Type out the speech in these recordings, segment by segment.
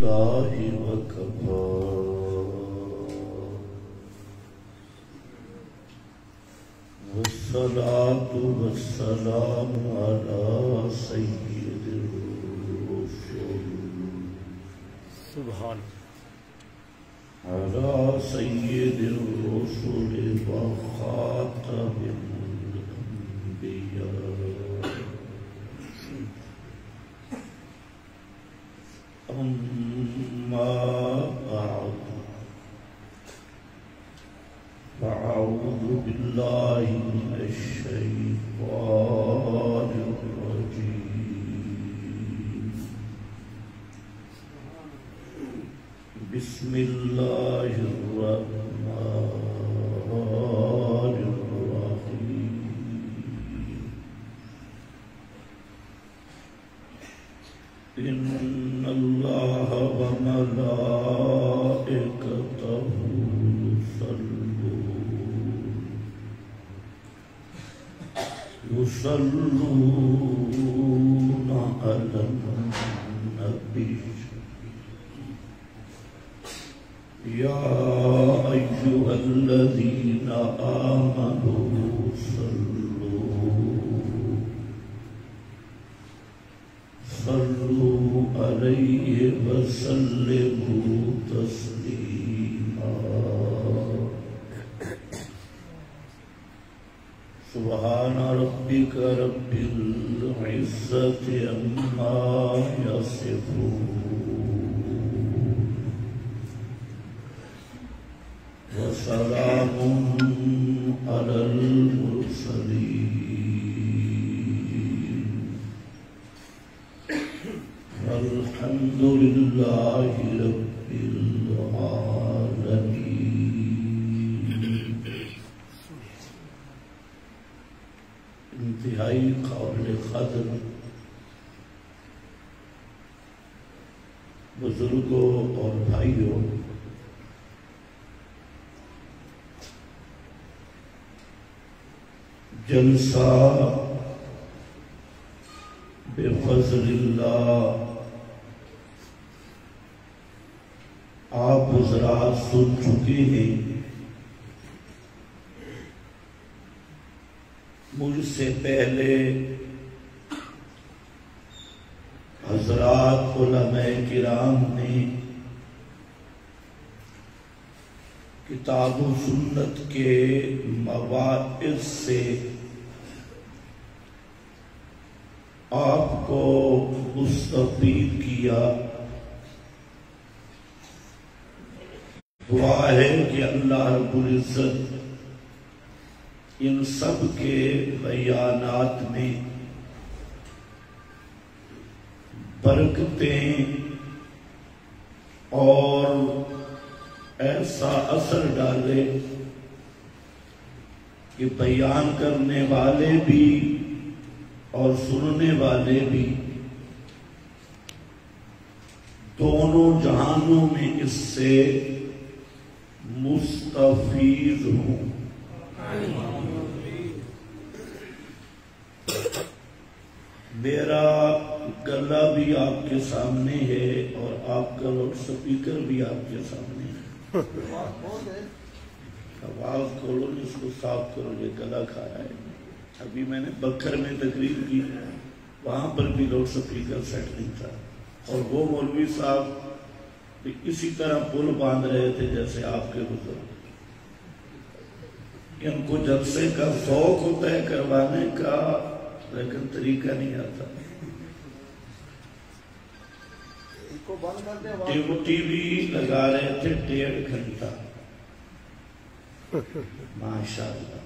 بالله وكفى والصلاة والسلام على سيد الرسل سبحان على سيد الرسل وخاتم الأنبياء أما بعد فأعوذ بالله من الشيطان الرجيم بسم الله الرحمن الرحيم إن الله وملائكته يصلون على النبي يا أيها الذين آمنوا صلوا عليه وسلموا تسليما سبحان ربك رب العزة عما يصفون وسلام على المرسلين والحمد لله رب العالمين انتہائی قابل قدر بزرگوں اور بھائیوں، جلسہ بفضل اللہ آپ حضرات سن چکے ہیں۔ مجھ سے پہلے حضرات علماء کرام نے کتاب و سنت کے مواعظ سے آپ کو مستفید کیا۔ دعا ہے کہ اللہ رب العزت ان سب کے بیانات میں برکتیں اور ایسا اثر ڈالے کہ بیان کرنے والے بھی اور سننے والے بھی دونوں جہانوں میں اس سے مستفید ہوں۔ میرا گلہ بھی آپ کے سامنے ہے اور آپ کا لاؤڈ سپیکر بھی آپ کے سامنے ہے۔ آواز کھولو، اس کو صاف کرو، یہ گلہ کھا رہا ہے۔ ابھی میں نے بکھر میں تقریر کی، وہاں پر بھی لاؤڈ سپیکر سیٹ نہیں تھا، اور وہ مولوی صاحب بھی اسی طرح پل باندھ رہے تھے جیسے آپ کے بزرگ۔ ان کو جلسے کا ذوق ہوتا ہے کروانے کا، لیکن طریقہ نہیں آتا۔ ٹی وی لگا رہے تھے 1.5 گھنٹہ، ماشاءاللہ۔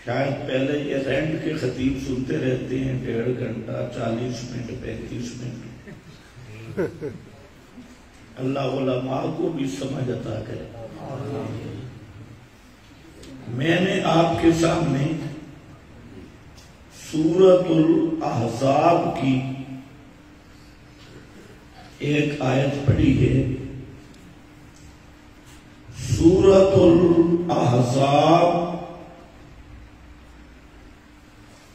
شاید پہلے یہ رینٹ کے خطیب سنتے رہتے ہیں 1.5 گھنٹہ، 40 منٹ، 35 منٹ۔ اللہ علماء کو بھی سمجھ عطا کرے۔ میں نے آپ کے سامنے سورۃ الاحزاب کی ایک آیت پڑھی ہے۔ سورۃ الاحزاب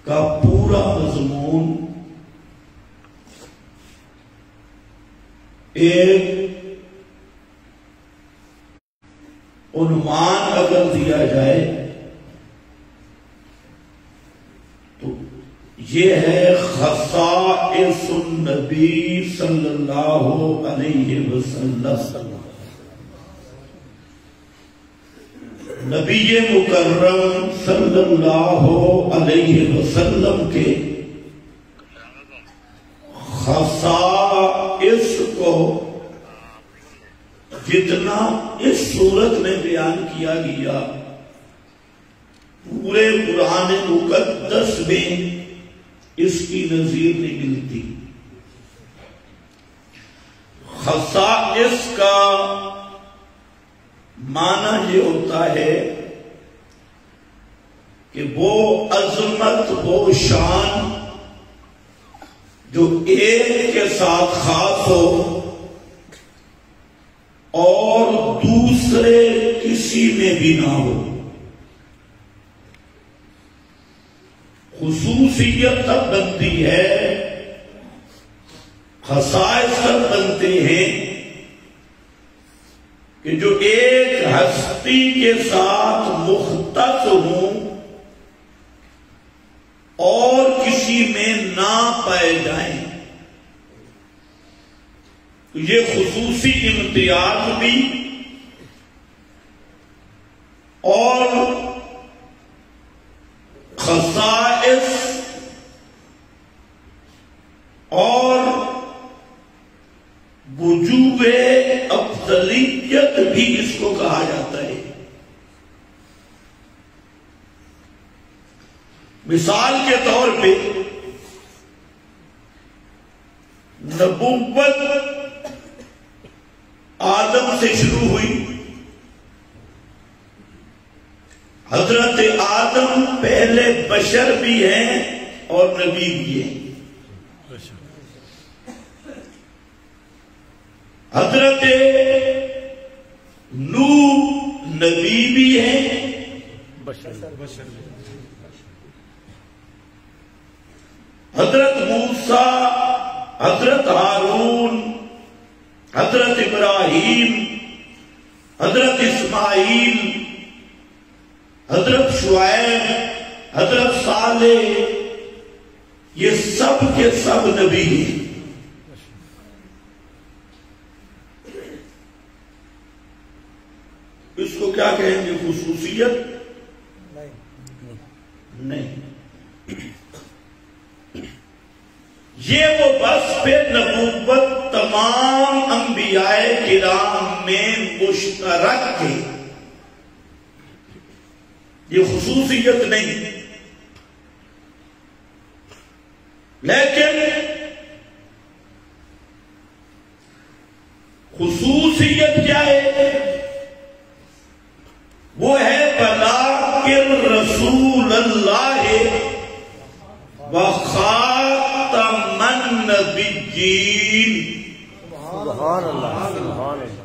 کا پورا مضمون ایک عنوان اگر دیا جائے تو یہ ہے خصائص النبی صلی اللہ علیہ وسلم. نبی مکرم صلی اللہ علیہ وسلم کے خصائص کو جتنا اس صورت میں بیان کیا گیا پورے قرآن مقدس میں اس کی نظیر نہیں ملتی. خصائص کا معنی یہ ہوتا ہے کہ وہ عظمت، وہ شان جو ایک کے ساتھ خاص ہو اور دوسرے کسی میں بھی نہ ہو. خصوصیت تب بنتی ہے، خصائص تب بنتے ہیں کہ جو ایک ہستی کے ساتھ مختص ہوں اور کسی میں نہ پائے جائیں. یہ خصوصی امتیاز بھی اور خصائص اور وجوب افضلیت بھی اس کو کہا جاتا ہے. مثال کے طور پہ نبوت آدم سے شروع ہوئی. حضرت آدم پہلے بشر بھی ہیں اور نبی بھی ہیں. حضرت نوح نبی بھی ہیں حضرت موسیٰ، حضرت ہارون، حضرت ابراہیم، حضرت اسماعیل، حضرت شعیب، حضرت صالح، یہ سب کے سب نبی ہیں. اس کو کیا کہیں گے؟ خصوصیت نہیں. یہ وہ وصف نبوت تمام انبیاء کرام میں مشترک تھی. یہ خصوصیت نہیں. لیکن خصوصیت کیا ہے؟ وہ ہے بلاغ رسول اللہ وخاتم النبیین. سبحان اللہ، سبحان اللہ.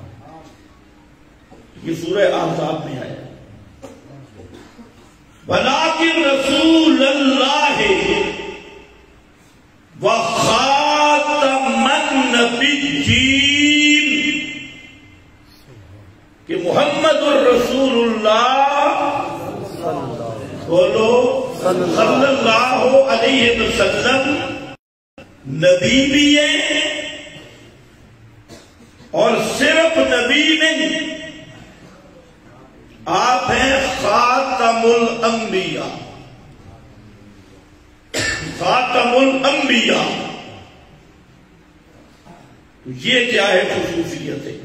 یہ سورہ احزاب میں آیا. بلاغ رسول اللہ وخاتم النبیین، کہ محمد الرسول اللہ بولو صلی اللہ علیہ وسلم نبی بھی ہے اور صرف نبی نہیں، آپ ہیں خاتم الانبیاء. خاتم الانبیاء یہ کیا ہے؟ خصوصیت ہے.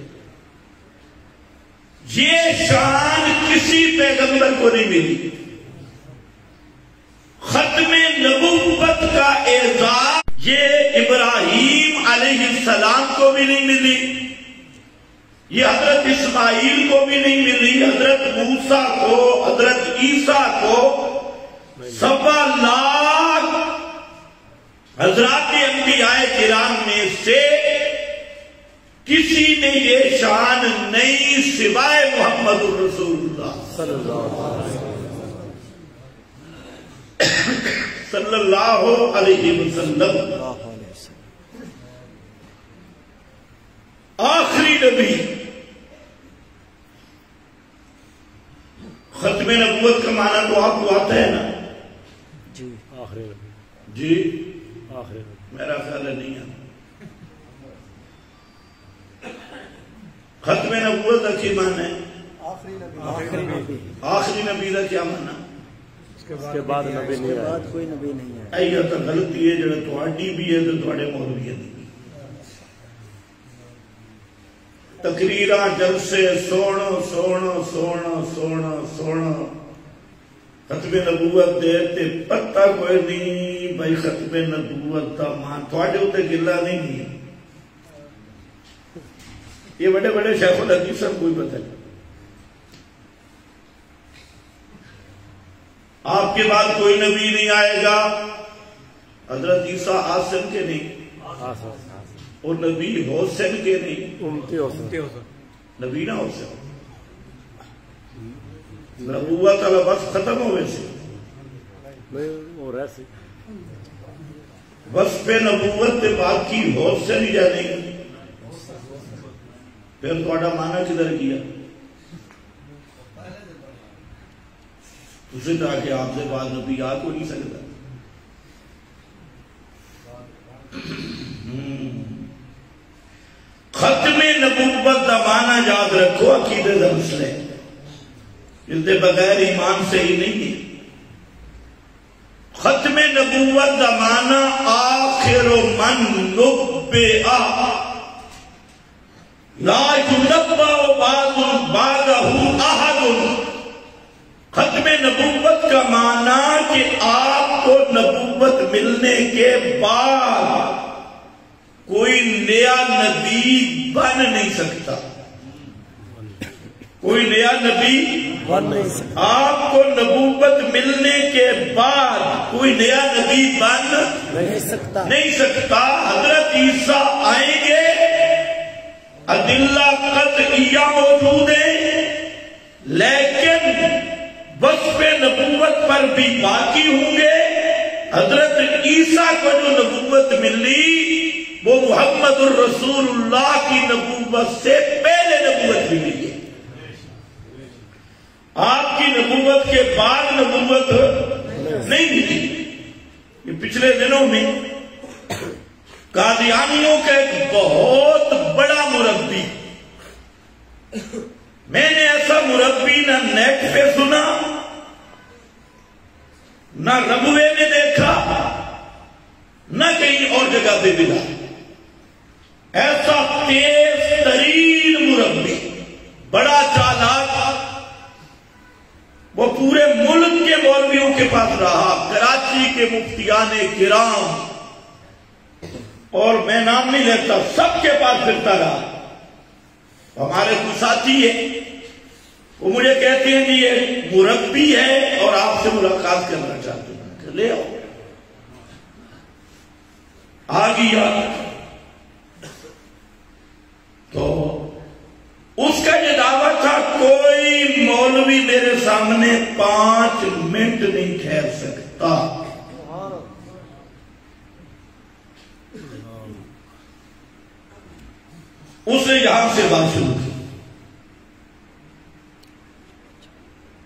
یہ شان کسی پیغمبر کو نہیں ملی. ختم نبوت کا اعزاز یہ ابراہیم علیہ السلام کو بھی نہیں ملی، یہ حضرت اسماعیل کو بھی نہیں ملی، حضرت موسیٰ کو، حضرت عیسیٰ کو، 1.25 لاکھ حضرات انبیاء کرام میں سے کسی نے یہ شان نہیں سوائے محمد الرسول اللہ صلی اللہ علیہ وسلم. نبی. ختم نبوت کا معنی تو آپ کو آتا ہے نا؟ جی آخری نبی. جی آخری نبی. میرا خیال ہے نہیں آتا. ختم نبوت کا کیا معنی ہے؟ آخری نبی. آخری نبی کا کیا معنی؟ اس کے بعد نبی نہیں آیا. کوئی نبی نہیں ہے. یہ تو غلطی ہے جڑا تہاڈی بھی ہے تو تہاڈے مولویاں دی بھی. تقریراں جلسے سونا سونا سونا سونا سونا ختم نبوت دے تے پتہ کوئی نہیں بھائی ختم نبوت دا مان تہاڈے اوتے گلا نہیں ہے. یہ بڑے بڑے شیخ الحدیث سب کوئی پتہ نہیں. آپ کے بعد کوئی نبی نہیں آئے گا. حضرت عیسیٰ آسن کے نہیں اور نبی حسین کے نہیں. امتی حسین. نبی نہ ہو سے نبوت والا بس ختم ہوئے سے وہ رہے وصف نبوت کے باقی حسین ہی جانے گی. پھر تھوڑا مانا کدھر کیا؟ اسے کہا کہ آپ سے بعد نبی آ کو نہیں سکتا. ختم نبوت کا معنی یاد رکھو عقیدے کا مسئلہ ہے. اس کے بغیر ایمان سے ہی نہیں ہے. ختم نبوت کا معنی آخر من نبئ لا ينبأ بعدہ احد. ختم نبوت کا معنی کہ آپ کو نبوت ملنے کے بعد کوئی نیا نبی بن نہیں سکتا. کوئی نیا نبی بن نہیں سکتا. آپ کو نبوت ملنے کے بعد کوئی نیا نبی بن نہیں سکتا. نہیں سکتا. حضرت عیسیٰ آئیں گے، ادلہ قطعیہ موجود ہیں، لیکن وصف نبوت پر بھی باقی ہوں گے. حضرت عیسیٰ کو جو نبوت ملی وہ محمد الرسول اللہ کی نبوت سے پہلے نبوت ملی ہے. آپ کی نبوت کے بعد نبوت نہیں ملی. یہ پچھلے دنوں میں قادیانیوں کا ایک بہت بڑا مربی، میں نے ایسا مربی نہ نیٹ پہ سنا نہ ربوے میں دیکھا نہ کہیں اور جگہ پہ ملا. ایسا تیز ترین مربی، بڑا چالاک، وہ پورے ملک کے مولویوں کے پاس رہا، کراچی کے مفتیان کرام، اور میں نام نہیں لیتا، سب کے پاس پھرتا رہا. ہمارے کچھ ساتھی ہیں، وہ مجھے کہتے ہیں کہ یہ مربی ہے اور آپ سے ملاقات کرنا چاہتے ہیں. لے آؤ. آ گیا تو اس کا یہ دعویٰ تھا کوئی مولوی میرے سامنے 5 منٹ نہیں ٹھہر سکتا. اسے یہاں سے بات شروع کی.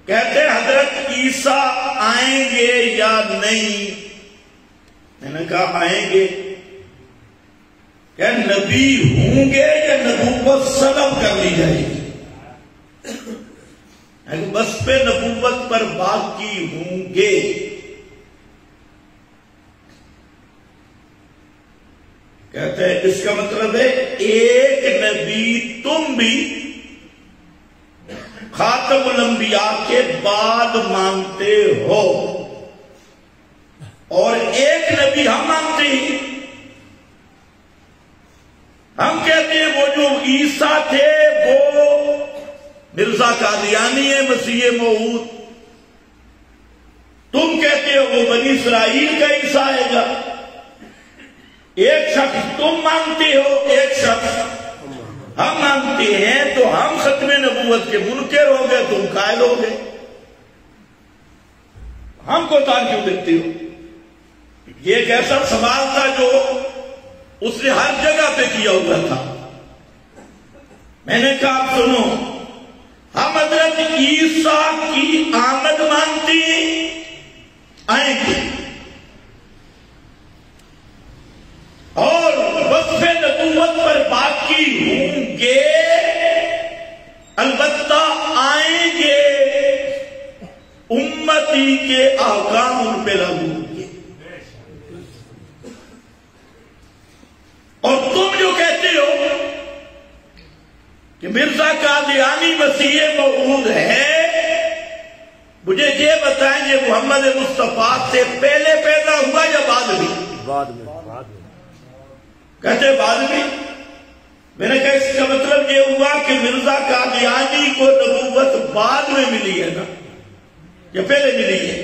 کہتے حضرت عیسیٰ آئیں گے یا نہیں؟ میں نے کہا آئیں گے. کہ نبی ہوں گے یا نبوت سلب کر لی جائے گی؟ بس پہ نبوت پر باقی ہوں گے. کہتے ہیں اس کا مطلب ہے ایک نبی تم بھی خاتم الانبیاء کے بعد مانتے ہو اور ایک نبی ہم مانتے ہیں. ہم کہتے ہیں وہ جو عیسیٰ تھے وہ مرزا قادیانی ہے، مسیح موعود. تم کہتے ہو وہ بنی اسرائیل کا عیسیٰ آئے گا. ایک شخص تم مانتے ہو، ایک شخص ہم مانتے ہیں. تو ہم ختم نبوت کے منکر ہو گئے، تم قائل ہو گئے. ہم کو تان کیوں دیتے ہو؟ یہ ایک ایسا سوال تھا جو اس نے ہر جگہ پہ کیا ہوا تھا. میں نے کہا آپ سنو، ہم حضرت عیسیٰ کی آمد مانتی آئیں گے اور وصف نبوت پر باقی ہوں گے، البتہ آئیں گے، امتی کے احکام ان پہ لاگو ہوں گے۔ اور تم جو کہتے ہو کہ مرزا قادیانی مسیح موعود ہے، مجھے یہ بتائیں یہ محمد مصطفیٰ سے پہلے پیدا ہوا یا بعد میں؟ بعد میں۔ کہتے بعد میں۔ میں نے کہا اس کا مطلب یہ ہوا کہ مرزا قادیانی کو نبوت بعد میں ملی ہے نا یا پہلے ملی ہے؟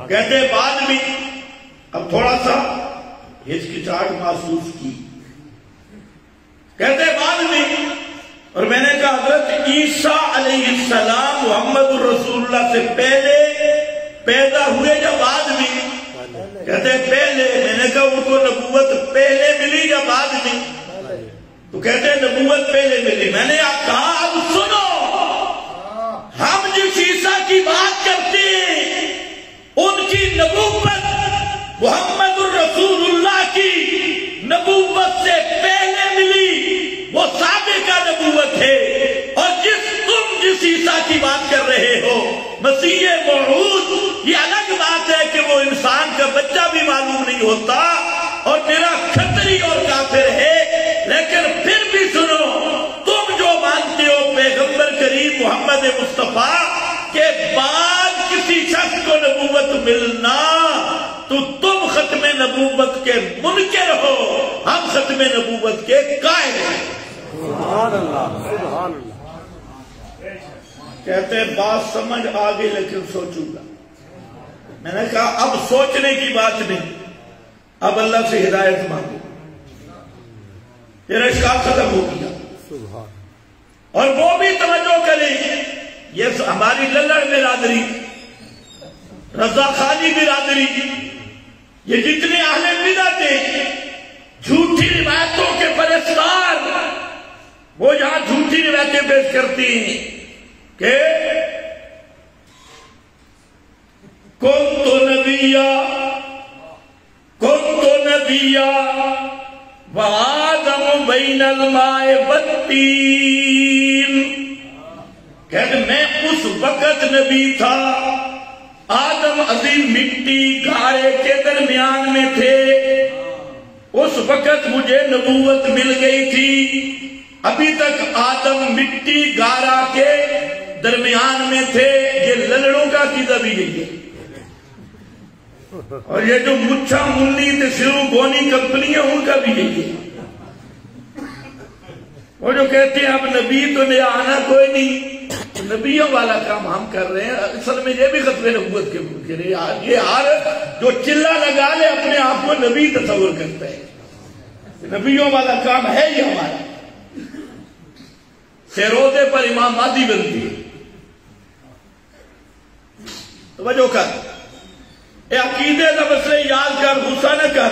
کہتے بعد میں۔ اب تھوڑا سا ہچکچاہٹ محسوس کی، کہتے بعد میں۔ اور میں نے کہا حضرت عیسیٰ علیہ السلام محمد الرسول اللہ سے پہلے پیدا ہوئے یا بعد میں؟ کہتے پہلے۔ میں نے کہا ان کو نبوت پہلے ملی یا بعد میں؟ تو کہتے نبوت پہلے ملی۔ میں نے کہا اب سنو، ہم جس عیسیٰ کی بات کرتے ہیں ان کی نبوت محمد الرسول اللہ کی نبوت سے پہلے ملی، وہ سابقہ نبوت ہے۔ اور تم جس عیسیٰ کی بات کر رہے ہو مسیح موعود، یہ الگ بات ہے کہ وہ انسان کا بچہ بھی معلوم نہیں ہوتا اور میرا کھتری اور کافر ہے، لیکن پھر بھی سنو، تم جو مانتے ہو پیغمبر کریم محمد مصطفیٰ کے بعد کسی شخص کو نبوت ملنا، تو تم ختم نبوت کے منکر ہو، ہم ختم نبوت کے قائل ہیں۔ سبحان اللہ، سبحان اللہ۔ کہتے ہیں بات سمجھ آگے لیکن سوچوں گا۔ میں نے کہا اب سوچنے کی بات نہیں، اب اللہ سے ہدایت مانگو، تیرا اشکال ختم ہو گیا۔ اور وہ بھی توجہ کریں، یہ ہماری للڑ برادری، رضا خانی برادری، یہ جتنے اہل بدعت ہیں، جھوٹی روایتوں کے پرستار، وہ یہاں جھوٹی روایتیں پیش کرتی ہیں کہ کنت نبیا وآدم بین الماء والطین، کہ میں اس وقت نبی تھا، آدم عظیم مٹی گارے کے درمیان میں تھے، اس وقت مجھے نبوت مل گئی تھی، ابھی تک آدم مٹی گارا کے درمیان میں تھے۔ یہ للڑوں کا عقیدہ بھی یہی ہے، اور یہ جو مچھا منی تشرو گونی کمپنی ہے ان کا بھی یہی ہے۔ وہ جو کہتے ہیں اب نبی تو نیا آنا کوئی نہیں، نبیوں والا کام ہم کر رہے ہیں، اصل میں یہ بھی ختم نبوت کے منکر ہے۔ یہ ہر جو چلا لگا لے اپنے آپ کو نبی تصور کرتا ہے، نبیوں والا کام ہے یہ ہمارا۔ سیروزے پر امام مہدی بنتی ہے، توجہ کر، اے عقیدے کا مسئلہ یاد کر، غصہ نہ کر،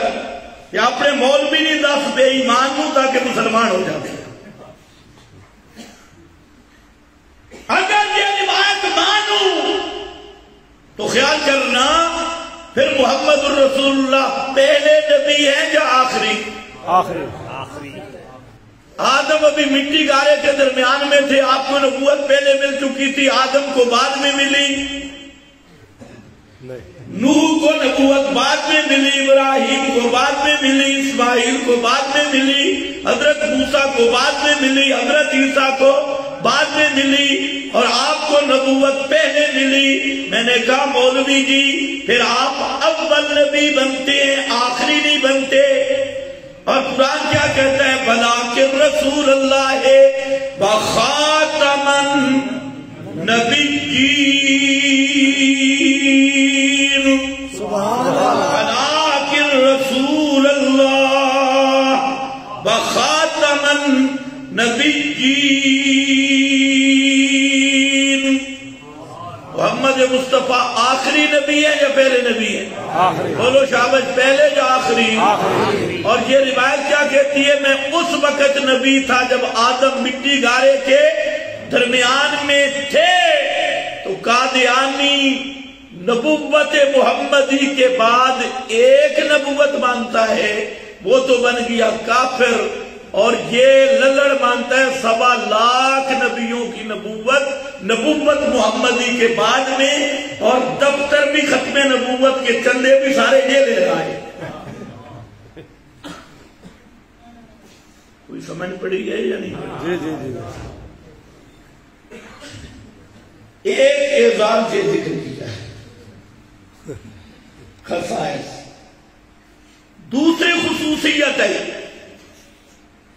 یا اپنے مولوی نہیں دس بے ایمان ہوں تاکہ مسلمان ہو جاتے۔ اگر یہ روایت مانوں تو خیال کرنا پھر محمد الرسول اللہ پہلے نبی ہے یا آخری؟ آخری۔ آدم ابھی مٹی گارے کے درمیان میں تھے، آپ کو نبوت پہلے مل چکی تھی، آدم کو بعد میں ملی، نوح کو نبوت بعد میں ملی، ابراہیم کو بعد میں ملی، اسماعیل کو بعد میں ملی، حضرت موسیٰ کو بعد میں ملی، حضرت عیسیٰ کو بعد میں ملی، اور آپ کو نبوت پہلے ملی۔ میں نے کہا مولوی جی پھر آپ اول نبی بنتے ہیں، آخری نہیں بنتے۔ اور قرآن کیا کہتا ہے؟ بلاکن رسول اللہ وخاتم النبیین، بلاکن رسول اللہ وخاتم النبیین۔ محمد مصطفیٰ آخری نبی ہے یا پہلے نبی ہے؟ آخری۔ بولو شاباش، پہلے یا آخری؟ آخری۔ اور یہ روایت کیا کہتی ہے؟ میں اس وقت نبی تھا جب آدم مٹی گارے کے درمیان میں تھے، تو قادیانی نبوت محمدی کے بعد ایک نبوت مانتا ہے، وہ تو بن گیا کافر، اور یہ للڑ مانتا ہے 1.25 لاکھ نبیوں کی نبوت محمدی کے بعد میں، اور دفتر بھی ختم نبوت کے چندے بھی سارے یہ لے رہا ہے۔ کوئی سمجھ پڑی ہے یا نہیں؟ جی جی جی۔ ایک اعزاز سے ذکر کیا ہے، خصائص، دوسری خصوصیت ہے،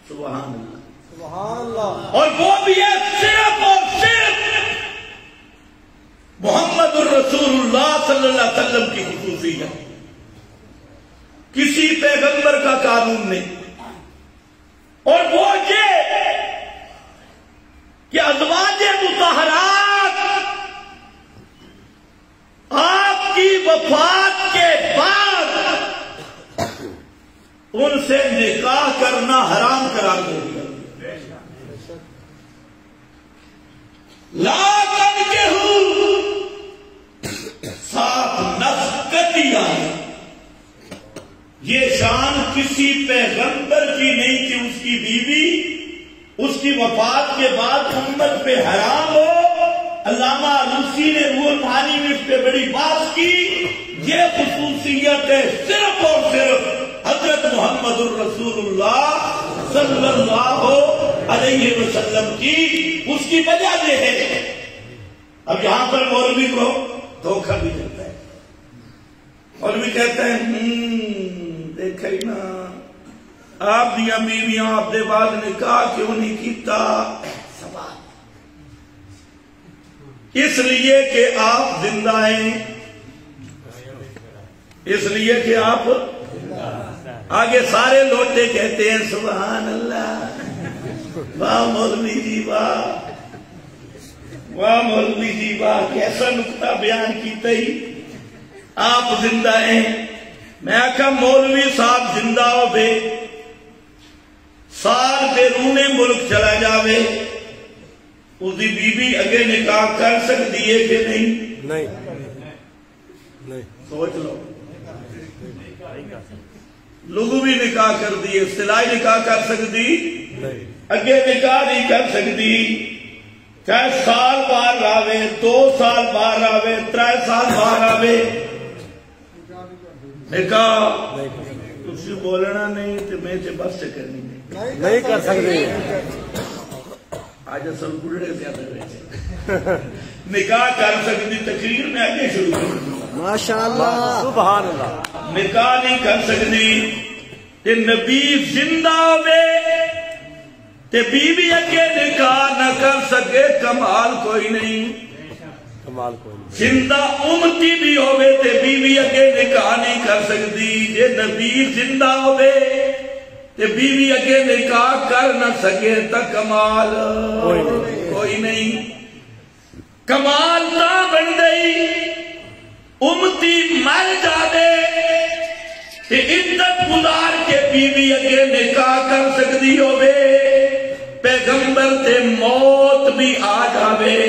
سبحان اللہ سبحان اللہ، اور وہ بھی ہے صرف اور صرف محمد الرسول اللہ صلی اللہ علیہ وسلم کی خصوصیت، کسی پیغمبر کا قانون نہیں۔ اور وہ یہ کہ ازواج مطہرات آپ کی وفات کے بعد ان سے نکاح کرنا حرام قرار دے دیا۔ لا تنکحوا ساتھ نسکتیا، یہ شان کسی پیغمبر کی نہیں کہ اس کی بیوی اس کی وفات کے بعد امت پہ حرام ہو۔ علامہ علوسی نے روح المعانی میں اس پہ بڑی بات کی، یہ خصوصیت ہے صرف اور صرف حضرت محمد الرسول اللہ صلی اللہ علیہ وسلم کی۔ اس کی وجہ یہ ہے، اب یہاں پر مولوی کو دھوکہ بھی دیتا ہے، مولوی کہتا ہے دیکھا ہی نا آپ دیا بیویاں آپ دے بعد نکاح کیوں نہیں کیتا؟ سوال، اس لیے کہ آپ زندہ ہیں، اس لیے کہ آپ آگے سارے لوٹے کہتے ہیں سبحان اللہ، واہ مولوی جی واہ، واہ مولوی جی واہ، کیسا نکتہ بیان کیتا ہی، آپ زندہ ہیں۔ میں آکھا مولوی صاحب زندہ ہو بے، سال بیرون ملک چلا جاوے، اس دی بی بی اگے نکاح کر سکتی ہے کہ نہیں؟ نہیں، سوچ لو، لوگوں بھی نکاح کر دی، اصطلاحی نکاح کر سکتی، اگے نکاح نہیں کر سکتی، چاہے سال باہر راوے، 2 سال باہر راوے، 3 سال باہر راوے، نکاح تسی بولنا نہیں تو میں تے بس سے کرنی نہیں کر سکتے۔ آج اصل بڑھڑے زیادہ رہے، نکاح کر سکتی، تقریر میں آگے شروع کر دوں، ماشاءاللہ سبحان اللہ، نکاح نہیں کر سکتی، تے نبی زندہ ہوئے تے بیوی اگے نکاح نہ کر سکے، کمال کوئی نہیں، کمال کوئی نہیں۔ زندہ امتی بھی ہوئے تے بیوی اگے نکاح نہیں کر سکتی، جے نبی زندہ ہوئے تے بیوی اگے نکاح کر نہ سکے تا کمال کوئی نہیں۔ کمال نہ بن گئی، امتی مر جاوے تے عزت گزار کے بیوی اگے نکاح کر سکتی ہوئے، پیغمبر تے موت بھی آ جاوے،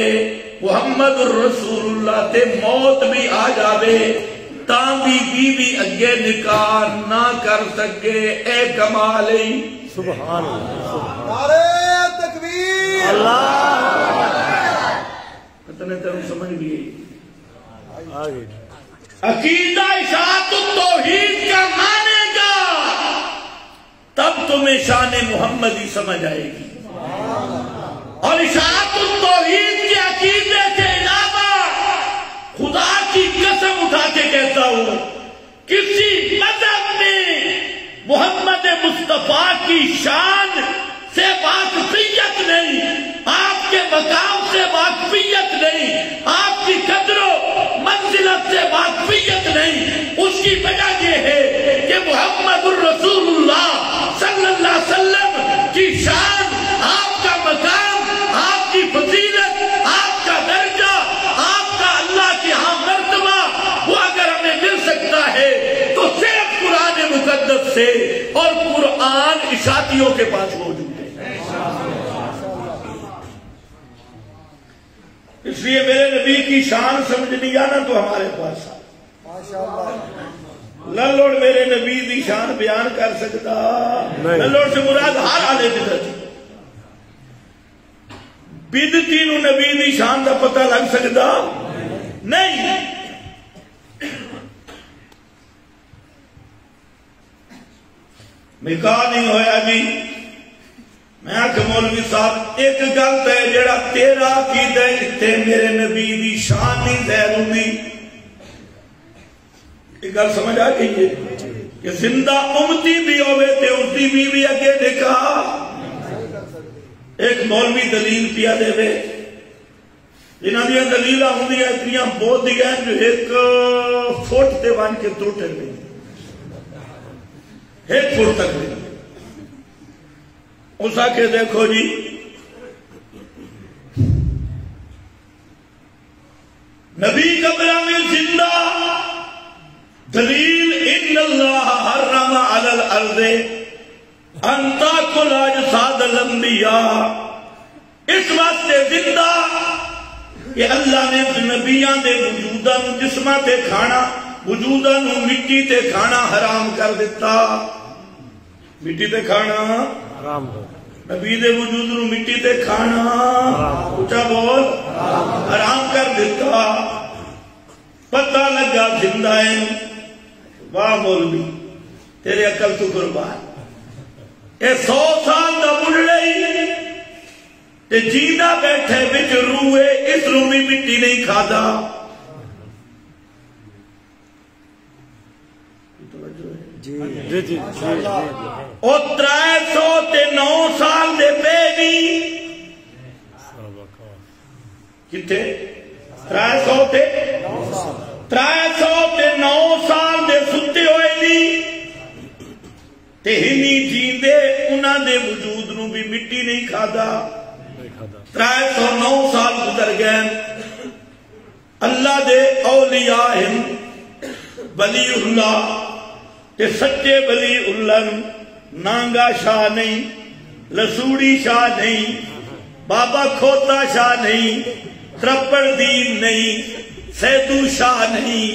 محمد الرسول اللہ تے موت بھی آ جاوے، تاں بھی بیوی اگے نکاح نہ کر سکے، اے کمال ہے، سبحان اللہ، نعرہ تکبیر، اللہ کتنے تم سمجھ لیے؟ آگے عقیدہ اشاعت التوحید کا مانے گا تب تمہیں شان محمدی سمجھ آئے گی، اور اشاعت التوحید کے عقیدے کے علاوہ خدا کی قسم اٹھا کے کہتا ہوں کسی مذہب میں محمد مصطفیٰ کی شان سے واقفیت نہیں، آپ کے مقام سے واقفیت نہیں، آپ کی قدر و منزلت سے واقفیت نہیں۔ اس کی وجہ یہ ہے کہ محمد الرسول اللہ صلی اللہ علیہ وسلم کی شان، آپ کا مقام، آپ کی فضیلت، آپ کا درجہ، آپ کا اللہ کے ہاں مرتبہ، وہ اگر ہمیں مل سکتا ہے تو صرف قرآن مقدس سے اور اشاعتیوں کے پاس موجود ہے. اس لیے میرے نبی کی شان سمجھنی آنا تو ہمارے پاس للوڑ میرے نبی کی شان بیان کر سکتا. للوڑ سے مراد ہر آلے بدعتی. بدعتی نو نبی کی شان کا پتہ لگ سکتا نہیں. نکاح نہیں ہویا جی. میں آکھ مولوی صاحب ایک گل ہے جڑا تیرا عقیدہ اتنے میرے نبی دی شان نہیں ظاہر ہوندی. ایک گل سمجھ آ گئی ہے کہ زندہ امتی بھی ہوئے تے اس دی بیوی اگے نکاح. ایک مولوی دلیل پیا دے وے جنہاں دیاں دلیلاں ہوندیاں اتنیاں بہت دیاں جو ایک فٹ تے بن کے ٹوٹے نہیں. ایک فٹ تک نہیں. اس آکے دیکھو جی نبی قبرہ میں زندہ دلیل ان اللہ حرم علی الارض ان تاکل اجساد الانبیاء. اس واسطے زندہ کہ اللہ نے نبیاں دے وجوداں جسماں تے کھانا وجوداں مٹی تے کھانا حرام کر دیتا. مٹی تے کھانا حرام. نبی دے وجود نو مٹی تے کھانا اچھا بول حرام کر دیتا. پتہ لگا زندہ ہے. واہ مولوی تیرے عقل تو قربان. اے 100 سال دا بڑھڑے تے جینا بیٹھے بچ روئے اس رو بھی مٹی نہیں کھادا. اور 309 سال دے بیبی کتے 309 سال دے ستے ہوئے نہیں تے ہنی جیندے انہاں دے وجود نو بھی مٹی نہیں کھادا. 309 سال گزر گئے. اللہ دے اولیاء ہیں ولی اللہ کہ سچے ولی اللہ نانگا شاہ نہیں لسوڑی شاہ نہیں بابا کھوتا شاہ نہیں ترپڑ دین نہیں سیدو شاہ نہیں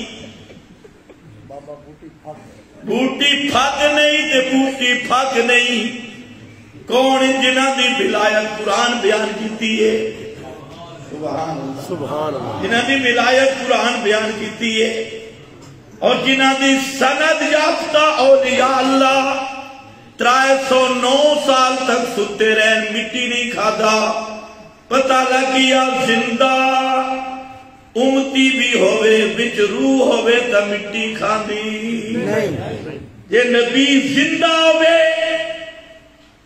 بوٹی پھگ نہیں تے بوٹی پھگ نہیں. کون جنہ دی ولایت قرآن بیان کیتی ہے سبحان اللہ. جنہ دی ولایت قرآن بیان کیتی ہے اور جنہ دی سند یافتہ اولیاء اللہ 309 سال تک ستے رہن مٹی نہیں کھادا. پتہ لگیا زندہ امتی بھی ہوئے بچ روح ہوئے تا مٹی کھاندی نہیں. یہ نبی زندہ ہوئے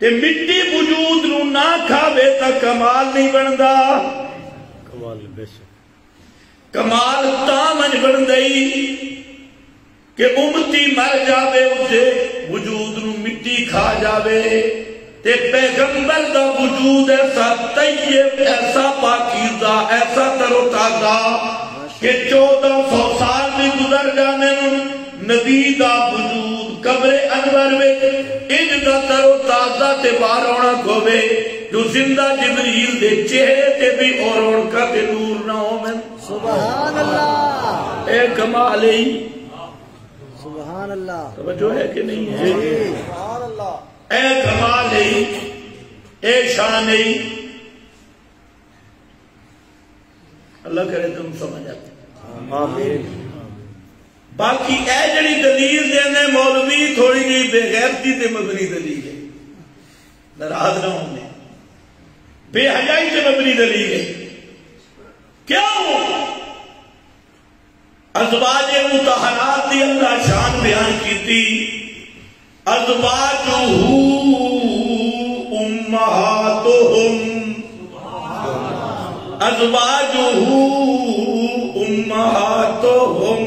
تے مٹی وجود نو نہ کھاوے تا کمال نہیں بندا. کمال تامن بن گئی کہ امتی مر جاوے اسے وجود نو مٹی کھا جاوے. تے پیغمبر دا وجود ایسا طیب ایسا پاکیزہ ایسا تر و تازہ کہ 1400 سال بھی گزر جانے نبی دا وجود قبر انور میں انج دا تر و تازہ تے بارونک ہوئے جو زندہ جبریل دے چہرے تے بھی اور رونقہ تے نور نہ ہو میں. سبحان اللہ. اے کمال ہی سبحان اللہ. توجہ ہے کہ نہیں ہے؟ سبحان اللہ. اے کمال ہے اے شان ہے. اللہ کرے تم سمجھ آتے. آمین. باقی اے جڑی دلیل دینے مولوی تھوڑی جی بے غیرتی تے مبنی دلیل ہے. ناراض نہ ہونے بے حیائی تے مبنی دلیل ہے. کیوں ازواج مطہرات دی اللہ شان بیان کی تھی. ازواجہ امہاتہم ازواجہ امہاتہم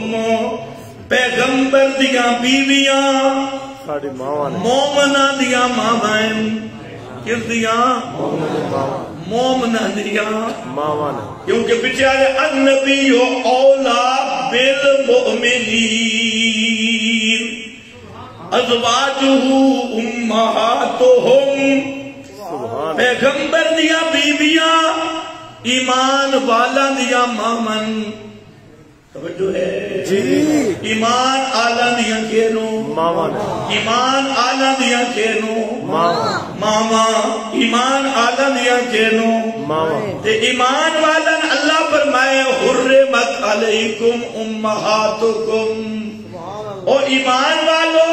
پیغمبر دیاں بیویاں مومنہ دیاں ماوائیں. کس دیاں مومنہ دیاں ماوائیں. کیونکہ بچارے النبی اولا بالمؤمنین ازواجہ امہاتہم، پیغمبر دیا بیویاں ایمان والا دیا مامن. توجہ ہے جی ایمان آلہ دیا کینو ماما ایمان آلہ دیا کینو ماما ماما ایمان آلہ دیا کینو ماما تے ایمان والن اللہ فرمائے حرمت علیکم امہاتکم. او ایمان والو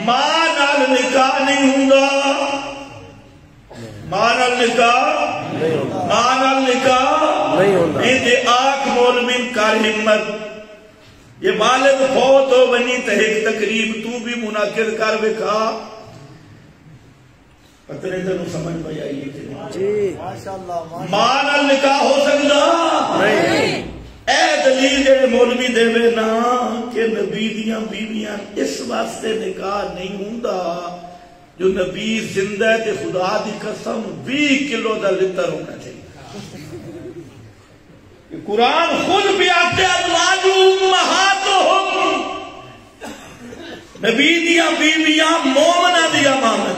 ماں نال نکاح نہیں ہوندا، ماں نال نکاح ماں نال نکاح نہیں ہوتا. تے آنکھ مولوی کر ہمت. یہ والد فوت ہو بنی تے ایک تقریب تو بھی منعقد کر وکھا. پتہ نہیں تینوں سمجھ میں آئی ہے کہ نہیں؟ جی ماشاءاللہ ماں نال نکاح ہو سکتا نہیں. اے دلیل جڑے مولوی دے نا کہ نبی دیاں بیویاں اس واسطے نکاح نہیں ہوندا جو نبی زندہ ہے تے خدا دی قسم 20 کلو دا لتر ہونا چاہیے. قرآن خود بھی آتے ازواج امہاتہم، نبی دیاں بیویاں مومنہ دیا مامن.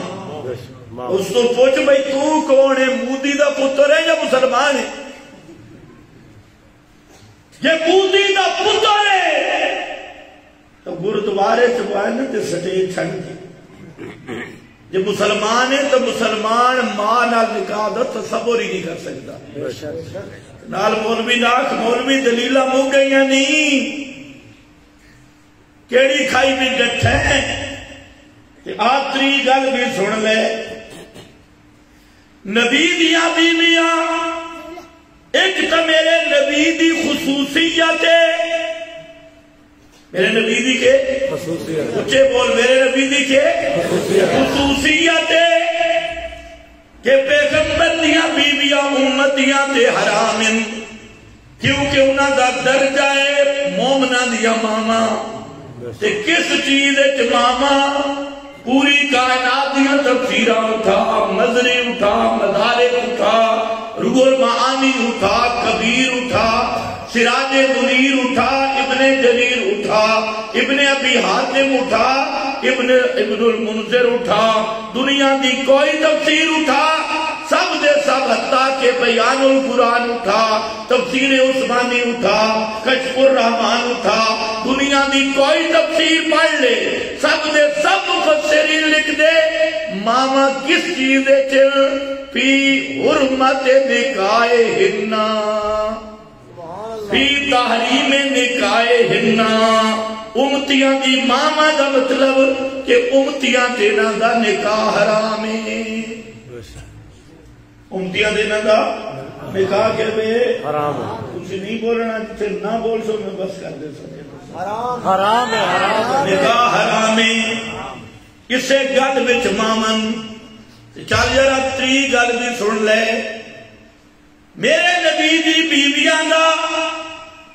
اس تو پوچھ بھئی تو کون ہے، مودی دا پتر ہے یا مسلمان ہے؟ یہ مودی دا پتر ہے تو گردوارے چبائے تے سٹیج چھڑ کے. یہ مسلمان ہے تو مسلمان ماں نال نکاح دا تصور ہی نہیں کر سکتا. نال مولوی ناک مولوی دلیلہ مو گئیاں نہیں، کیڑی کھائی بھی ڈٹھے کہ آتری گل بھی سن لے. نبی دیا بیویاں ایک تو میرے نبی دی خصوصیت ہے، میرے نبی دی کے اچھے بول، میرے نبی دی کے خصوصیت ہے کہ پیغمبر دیا بیویاں امتیاں تے حرام ہیں کیونکہ انہاں دا درجہ ہے مومنہ دیا ماما. تے کس چیز ہے ماما؟ پوری کائنات دیا تفسیرہ اٹھا، نظریں اٹھا، مدارک اٹھا، روح المعانی اٹھا، کبیر اٹھا، سراج منیر اٹھا، ابن جریر اٹھا، ابن ابی حاتم اٹھا، ابن المنذر اٹھا، دنیا دی کوئی تفسیر اٹھا، سب دے سب حتیٰ کہ بیان القرآن اٹھا، تفسیر عثمانی اٹھا، کشف الرحمن اٹھا، دنیا دی کوئی تفسیر پڑھ لے، سب دے سب مفسرین لکھ دے ماما کس چیز چل فی حرمت نکاح ہننا، فی تحریم نکاح ہننا. امتیاں دی ماما دا مطلب کہ امتیاں دینا دا نکاح حرام ہے. امتیاں دینا دا نکاح کے بے حرام ہے. کچھ نہیں بولنا، جسے نہ بول سو میں بس کر دے سکے. حرام ہے، حرام نکاح حرام ہے. کسے گل وچ مامن چل جرا تری گل بھی سن لے. میرے نبی دی بیویاں دا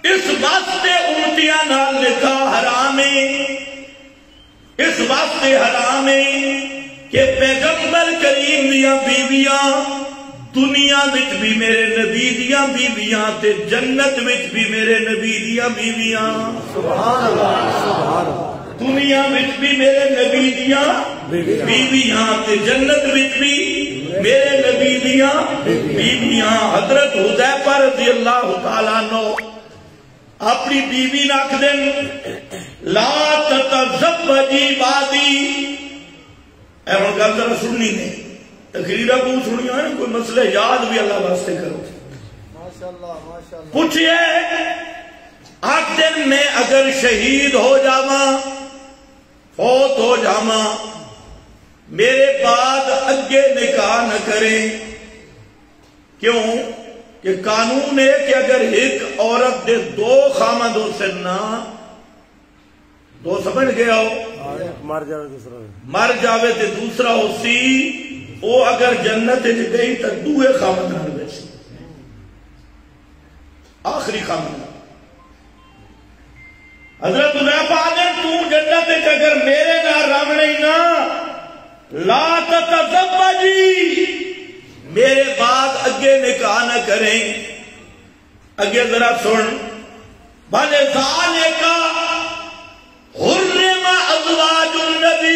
اس واسطے امتیاں نال نکاح حرام ہے، اس واسطے حرام ہے کہ پیغمبر کریم دیا بیویاں دنیا وچ بھی میرے نبی دیا بیویاں تے جنت وچ بھی میرے نبی دیا بیویاں. سبحان اللہ سبحان اللہ. دنیا وچ بھی میرے نبی دیا بیویاں تے جنت وچ بھی میرے نبی دیا بیویاں. حضرت حذیفہ رضی اللہ تعالیٰ عنہ اپنی بیوی ناکھ دیں لا تتزوجی بعدی. اے ہن گل ذرا سننی نے تقریرہ کو سنی ہے نا، کوئی مسئلہ یاد بھی اللہ واسطے کرو. ماشاءاللہ ماشاءاللہ. پوچھئے آٹھ دن میں اگر شہید ہو جاواں، فوت ہو جاواں، میرے بعد اگے نکاح نہ کریں. کیوں کہ قانون ہے کہ اگر ایک عورت دے دو خامد ہو سننا، دو سمجھ گیا ہو، مر جاوے دوسرا مر جاوے تے دوسرا ہو سی، وہ اگر جنت گئی تو دوے خامد نہ بیچ آخری خامد نہ. حضرت حذیفہ نے تو جنت اگر میرے نہ رامنے نا لا تتزوجی، میرے بعد اگے نکاح نہ کریں. اگے ذرا سن، بھلے ذالک حرم ازواج النبی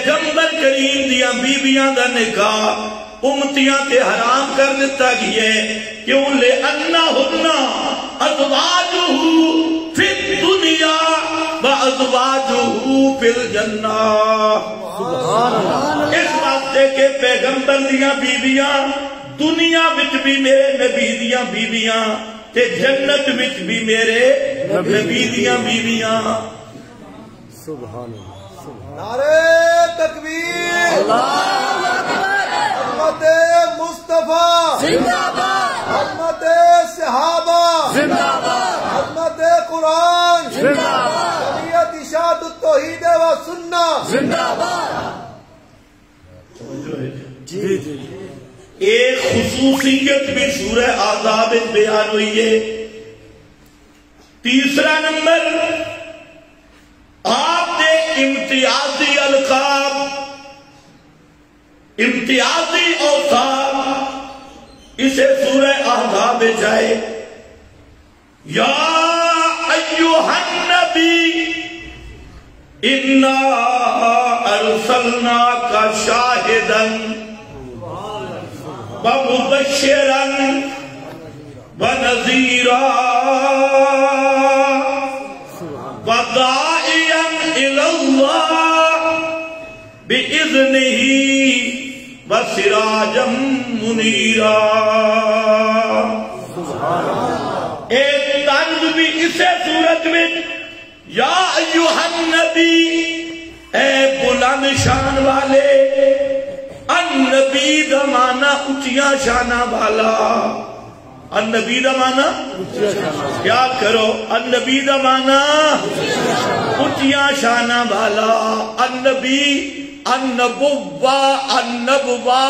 پیغمبر کریم دیا بیبیاں دا نکاح امتیاں تے حرام کر دیتا گیا ہے کیوں لے انہنہ ازواجہ فی الدنیا و ازواجہ فی الجنہ. اس واسطے کے پیغمبر دیاں بیبیاں دنیا وچ بھی میرے نبی دیاں بیبیاں تے جنت وچ بھی میرے نبی دیاں بیبیاں. سبحان اللہ. نعرہ تکبیر، حکمت مصطفیٰ زندہ باد، حکمت صحابہ زندہ باد، حکمت قرآن زندہ باد، شریعت اشاعت التوحید و سنہ زندہ باد. جی جی ایک خصوصیت بھی سورہ احزاب میں بیان ہوئی ہے. تیسرا نمبر آپ نے امتیازی القاب، امتیازی اوصاف اسے سورہ احزاب میں جائے. یا ایھا النبی انا ارسلناک شاہدا ومبشرا ونذیرا وداعیا الی اللہ بإذنہ وسراجا منیرا. ایک طرز بھی اسے صورت میں یا ایھا النبی، اے بلند شان والے. النبی دا معنی اونچیاں شاناں والا. النبی دا معنی کیا کرو؟ النبی دا معنی اونچیاں شاناں والا. النبی النبوہ النبوہ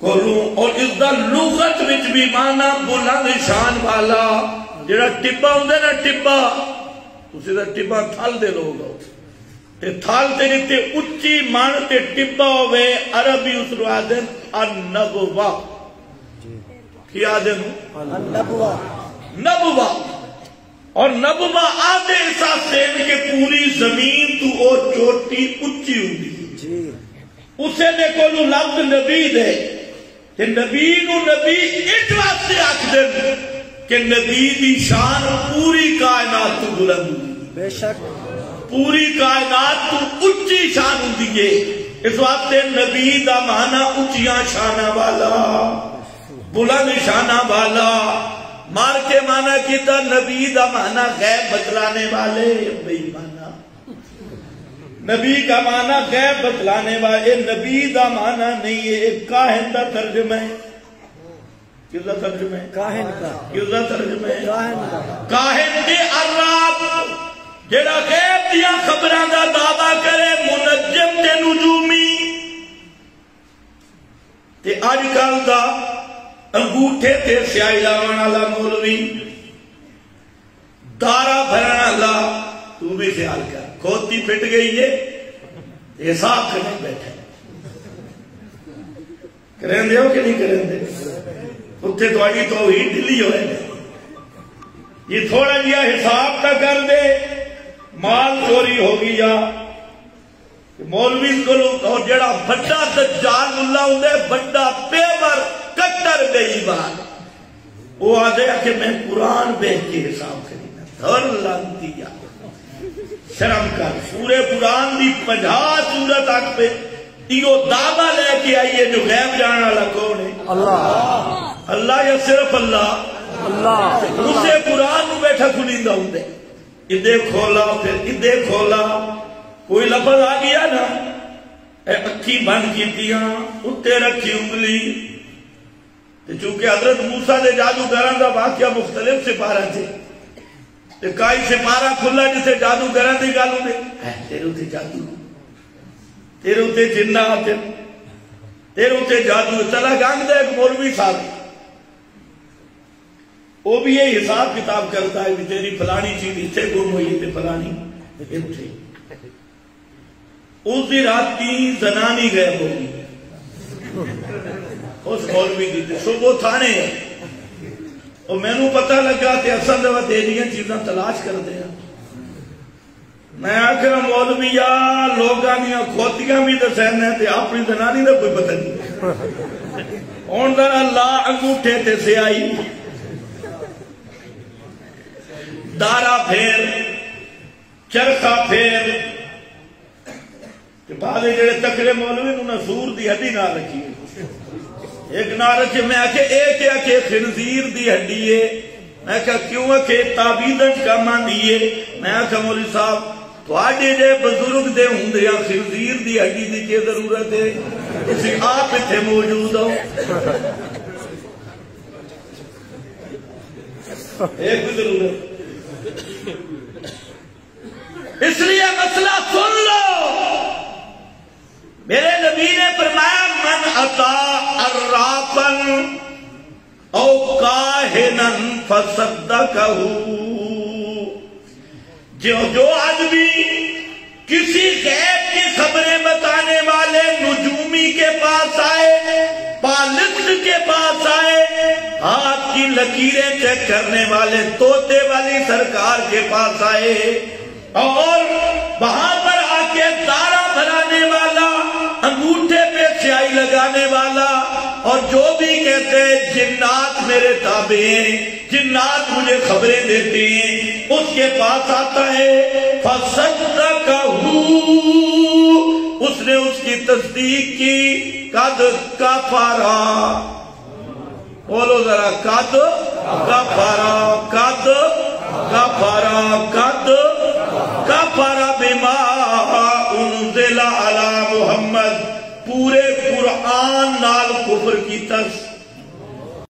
کروں اور اس دا لغت وچ بھی معنی بلند شان والا. جڑا ٹبا ہوندے نا ٹبا، اسے دا ٹبا تھل دے لوگ تے تھل تے جتے اچھی مان تے ٹبا ہوئے عربی اس رو آدھن النبوہ. کی آدھن النبوہ نبوہ. اور نبوہ آدھے احساس دین کے پوری زمین تو اور چوٹی اچھی ہوندی جی اسے دے کولو لفظ نبی دے تے نبی نو نبی اس واسطے آکھ دے کہ نبی دی شان پوری کائنات تو بلند ہوئی. بے شک پوری کائنات تو اچھی شان ہوندی ہے. اس واسطے نبی دا معنی اچھیاں شاناں والا، بلند شاناں والا. مار کے معنی کیتا نبی دا معنی غیب بتلانے والے. بے معنی نبی کا معنی غیب بتلانے والے. نبی دا معنی نہیں ہے، ایک کاہن دا ترجمہ ہے. کس دا ترجمہ ہے؟ کاہن کا، کس دا ترجمہ ہے؟ کاہن کا. کاہن دے عراب جڑا غیب دیا خبراں دا دعویٰ کرے. منجم تے نجومی تے اج کل دا انگوٹھے تے سیاہی لاون والا مولوی، دارا بھرن والا. تو بھی خیال کر کھوتی پھٹ گئی ہے حساب کرنے بیٹھے. کریں دے ہو کہ نہیں کریں دے؟ اتھے تھوڑی توحید ڈلی ہوئے یہ تھوڑا جیا حساب نہ کر دے مال چوری ہو گیا. مولوی کو اور جڑا بڑا دجال اللہ ہوندے بڑا پیور کٹر گئی بات وہ آدھے کہ میں قرآن بیٹھ کے حساب کرینا. دھر لانتی یا شرم کر. سورہ قرآن دی 50 سورت آگ پہ یہ دعویٰ لے کے آئیے جو غیب جانا والا کون ہے؟ اللہ. اللہ یا صرف اللہ؟ اللہ. اسے قرآن میں بیٹھا کھلیندہ ہوں دے. ادھے کھولا پھر ادھے کھولا کوئی لفظ آ گیا نا اے اکھی بند کیتیاں اتے رکھی انگلی. چونکہ حضرت موسیٰ دے جادوگران دا واقعہ مختلف سپارہ تھے. کائی سپارہ کھلا جسے جادوگران دی گالوں دے تیرے اتے جادو، تیرے اتے جنات، تیرے اتے جادو. چلا گانگ دے ایک مولوی صاحب وہ بھی یہ حساب کتاب کرتا ہے کہ تیری فلانی چیز اتنے گم ہوئی تے فلانی اتنے. اس دی رات کی زنانی غائب ہو گئی اس مولوی دی. صبح تھانے اور میں نو پتہ لگا تے اصل دوا تیریاں چیزاں تلاش کر دیا. میں آخر مولوی یا لوگاں دیا کھوتیاں بھی دسین ہے تے اپنی زنانی دا کوئی پتہ نہیں ہن ذرا لا انگوٹھے تے سیائی دارا پھیر چرخا پھیر کہ بعد جڑے تکڑے مولوی انہوں نے سور دی ہڈی نہ رکھی ایک نہ رکھی میں آکے ایک ہے کہ خنزیر دی ہڈی ہے میں کہا کیوں ہے کہ تعبیدن کامان دیئے میں آکا مولوی صاحب تو آجے جے بزرگ دے ہوں دے یا خنزیر دی ہڈی دی کے ضرورت ہے اسی آپ اتھے موجود ہو ایک بھی ضرورت اس لیے مسئلہ سن لو میرے نبی نے فرمایا من اتا الرافن او کاہنن فصدقہ جو آدمی کسی غیب کی خبریں بتانے والے نجومی کے پاس آئے پالکس کے پاس آئے ہاتھ کی لکیریں چیک کرنے والے طوطے والی سرکار کے پاس آئے اور وہاں پر آ کے دارا بھرانے والا انگوٹھے پہ سیاہی لگانے والا اور جو بھی کہتے ہیں جنات میرے تابع ہیں جنات مجھے خبریں دیتے ہیں اس کے پاس آتا ہے فصدقہ اس نے اس کی تصدیق کی قد کفرا بولو ذرا قد کفرا